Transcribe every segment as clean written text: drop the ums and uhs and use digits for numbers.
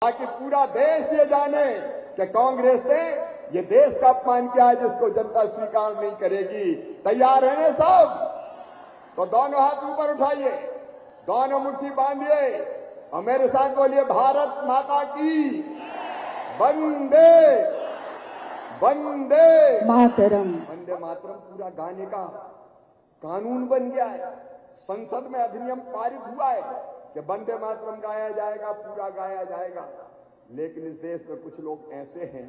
ताकि पूरा देश ये जाने कि कांग्रेस ने ये देश का अपमान किया है जिसको जनता स्वीकार नहीं करेगी। तैयार है ना सब? तो दोनों हाथ ऊपर उठाइए, दोनों मुट्ठी बांधिए और मेरे साथ बोलिए, भारत माता की वंदे वंदे मातरम। वंदे मातरम पूरा गाने का कानून बन गया है। संसद में अधिनियम पारित हुआ है कि वंदे मातरम गाया जाएगा, पूरा गाया जाएगा। लेकिन इस देश में कुछ लोग ऐसे हैं,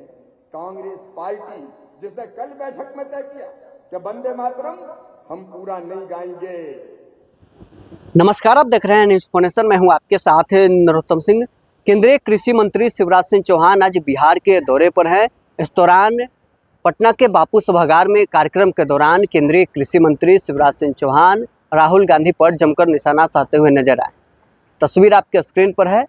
कांग्रेस पार्टी, जिसने कल बैठक में तय किया कि वंदे मातरम हम पूरा नहीं गाएंगे। नमस्कार, आप देख रहे हैं न्यूज फोनेशन। मैं हूं आपके साथ नरोत्तम सिंह। केंद्रीय कृषि मंत्री शिवराज सिंह चौहान आज बिहार के दौरे पर हैं। इस दौरान पटना के बापू सभागार में कार्यक्रम के दौरान केंद्रीय कृषि मंत्री शिवराज सिंह चौहान राहुल गांधी पर जमकर निशाना साधते हुए नजर आए। तस्वीर आपके स्क्रीन पर है।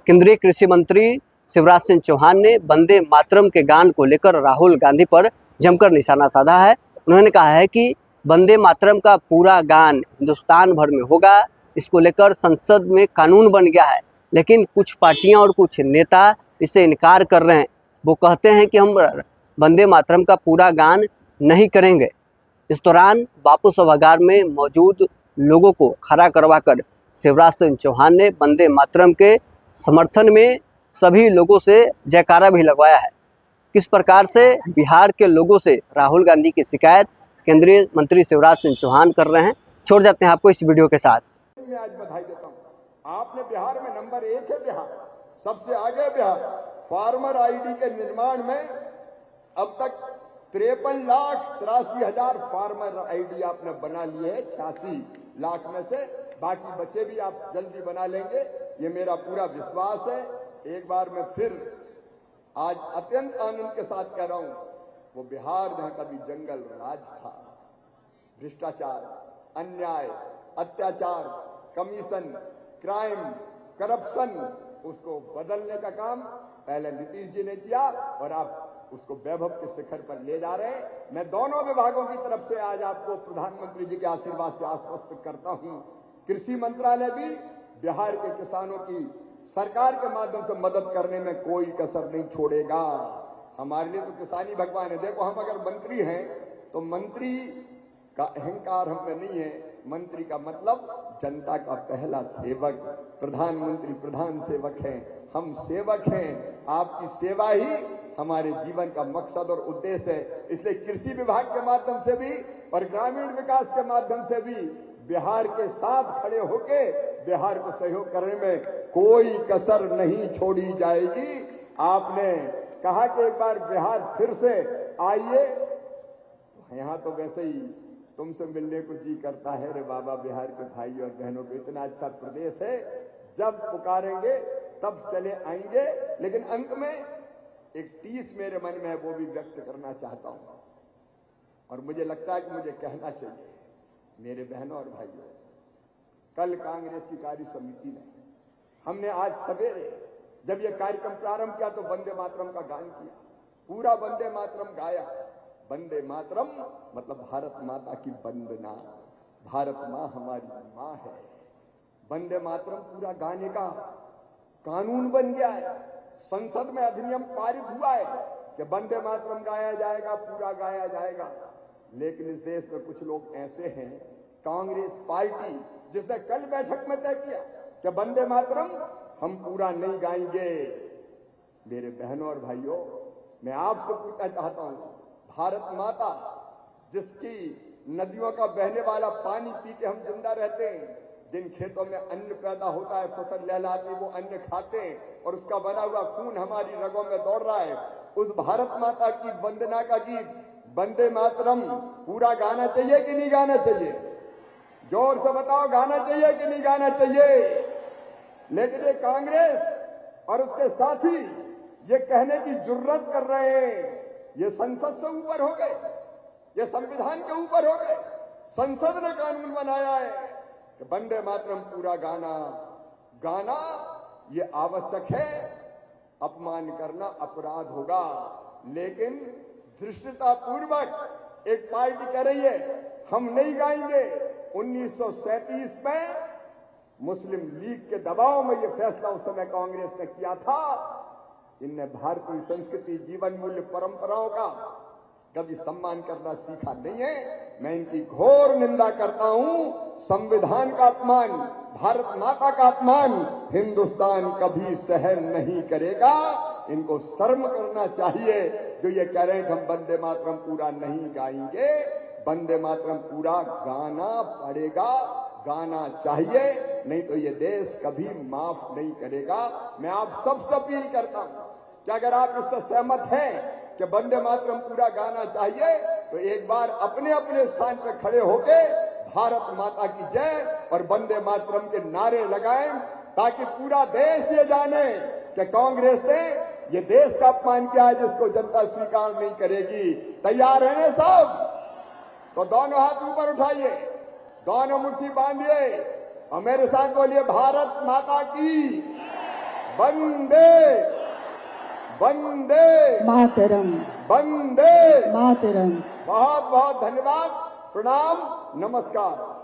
केंद्रीय कृषि मंत्री शिवराज सिंह चौहान ने वंदे मातरम के गान को लेकर राहुल गांधी पर जमकर निशाना साधा है। उन्होंने कहा है कि वंदे मातरम का पूरा गान हिंदुस्तान भर में होगा। इसको लेकर संसद में कानून बन गया है, लेकिन कुछ पार्टियां और कुछ नेता इससे इनकार कर रहे हैं। वो कहते हैं कि हम वंदे मातरम का पूरा गान नहीं करेंगे। इस दौरान बापू सभागार में मौजूद लोगों को खड़ा करवाकर शिवराज सिंह चौहान ने वंदे मातरम के समर्थन में सभी लोगों से जयकारा भी लगवाया है। किस प्रकार से बिहार के लोगों से राहुल गांधी की शिकायत केंद्रीय मंत्री शिवराज सिंह चौहान कर रहे हैं, छोड़ जाते हैं आपको इस वीडियो के साथ। मैं आज बधाई देता हूं, आपने बिहार में नंबर 1 है। बिहार सबसे आगे। बिहार फार्मर आईडी के निर्माण में अब तक 53,83,000 फार्मर आईडी आपने बना लिए है। 86 लाख में से बाकी बचे भी आप जल्दी बना लेंगे, ये मेरा पूरा विश्वास है। एक बार मैं फिर आज अत्यंत आनंद के साथ कह रहा हूं, वो बिहार जहां कभी जंगल राज था, भ्रष्टाचार, अन्याय, अत्याचार, कमीशन, क्राइम, करप्शन, उसको बदलने का काम पहले नीतीश जी ने किया और आप उसको वैभव के शिखर पर ले जा रहे हैं। मैं दोनों विभागों की तरफ से आज आपको प्रधानमंत्री जी के आशीर्वाद से आश्वस्त करता हूं, कृषि मंत्रालय भी बिहार के किसानों की सरकार के माध्यम से मदद करने में कोई कसर नहीं छोड़ेगा। हमारे लिए तो किसानी भगवान है। देखो, हम अगर मंत्री हैं तो मंत्री का अहंकार हम में नहीं है। मंत्री का मतलब जनता का पहला सेवक। प्रधानमंत्री प्रधान सेवक हैं, हम सेवक हैं। आपकी सेवा ही हमारे जीवन का मकसद और उद्देश्य है। इसलिए कृषि विभाग के माध्यम से भी और ग्रामीण विकास के माध्यम से भी बिहार के साथ खड़े होके बिहार को सहयोग करने में कोई कसर नहीं छोड़ी जाएगी। आपने कहा कि एक बार बिहार फिर से आइए, तो यहां तो वैसे ही तुमसे मिलने को जी करता है। रे बाबा, बिहार के भाई और बहनों को इतना अच्छा प्रदेश है, जब पुकारेंगे तब चले आएंगे। लेकिन अंत में एक टीस मेरे मन में है, वो भी व्यक्त करना चाहता हूं और मुझे लगता है कि मुझे कहना चाहिए। मेरे बहनों और भाइयों, कल कांग्रेस की कार्य समिति ने, हमने आज सवेरे जब यह कार्यक्रम प्रारंभ किया तो वंदे मातरम का गान किया, पूरा वंदे मातरम गाया। वंदे मातरम मतलब भारत माता की वंदना, भारत मां हमारी मां है। वंदे मातरम पूरा गाने का कानून बन गया है। संसद में अधिनियम पारित हुआ है कि वंदे मातरम गाया जाएगा, पूरा गाया जाएगा। लेकिन इस देश में कुछ लोग ऐसे हैं, कांग्रेस पार्टी, जिसने कल बैठक में तय किया कि वंदे मातरम हम पूरा नहीं गाएंगे। मेरे बहनों और भाइयों, मैं आपसे पूछना चाहता हूं, भारत माता जिसकी नदियों का बहने वाला पानी पी के हम जिंदा रहते हैं, जिन खेतों में अन्न पैदा होता है, फसल लहलाती, वो अन्न खाते हैं और उसका बना हुआ खून हमारी रगों में दौड़ रहा है, उस भारत माता की वंदना का गीत वंदे मातरम पूरा गाना चाहिए कि नहीं गाना चाहिए? जोर से बताओ, गाना चाहिए कि नहीं गाना चाहिए? लेकिन ये कांग्रेस और उसके साथी ये कहने की जुर्रत कर रहे हैं, ये संसद से ऊपर हो गए, ये संविधान के ऊपर हो गए। संसद ने कानून बनाया है कि वंदे मातरम पूरा गाना गाना ये आवश्यक है, अपमान करना अपराध होगा। लेकिन धृष्टता पूर्वक एक पार्टी कह रही है हम नहीं गाएंगे। 1937 में मुस्लिम लीग के दबाव में ये फैसला उस समय कांग्रेस ने किया था। इनने भारतीय संस्कृति, जीवन मूल्य, परंपराओं का कभी सम्मान करना सीखा नहीं है। मैं इनकी घोर निंदा करता हूं। संविधान का अपमान, भारत माता का अपमान हिंदुस्तान कभी सहन नहीं करेगा। इनको शर्म करना चाहिए जो ये कह रहे हैं कि हम वंदे मातरम पूरा नहीं गाएंगे। वंदे मातरम पूरा गाना पड़ेगा, गाना चाहिए, नहीं तो ये देश कभी माफ नहीं करेगा। मैं आप सबसे अपील करता हूं कि अगर आप इससे सहमत हैं कि वंदे मातरम पूरा गाना चाहिए तो एक बार अपने अपने स्थान पर खड़े होके भारत माता की जय और वंदे मातरम के नारे लगाएं, ताकि पूरा देश ये जाने कि कांग्रेस ने ये देश का अपमान किया है जिसको जनता स्वीकार नहीं करेगी। तैयार है ना सब? तो दोनों हाथ ऊपर उठाइए, दोनों मुट्ठी बांधिए और मेरे साथ बोलिए, भारत माता की वंदे वंदे मातरम, वंदे मातरम। बहुत बहुत धन्यवाद, प्रणाम, नमस्कार।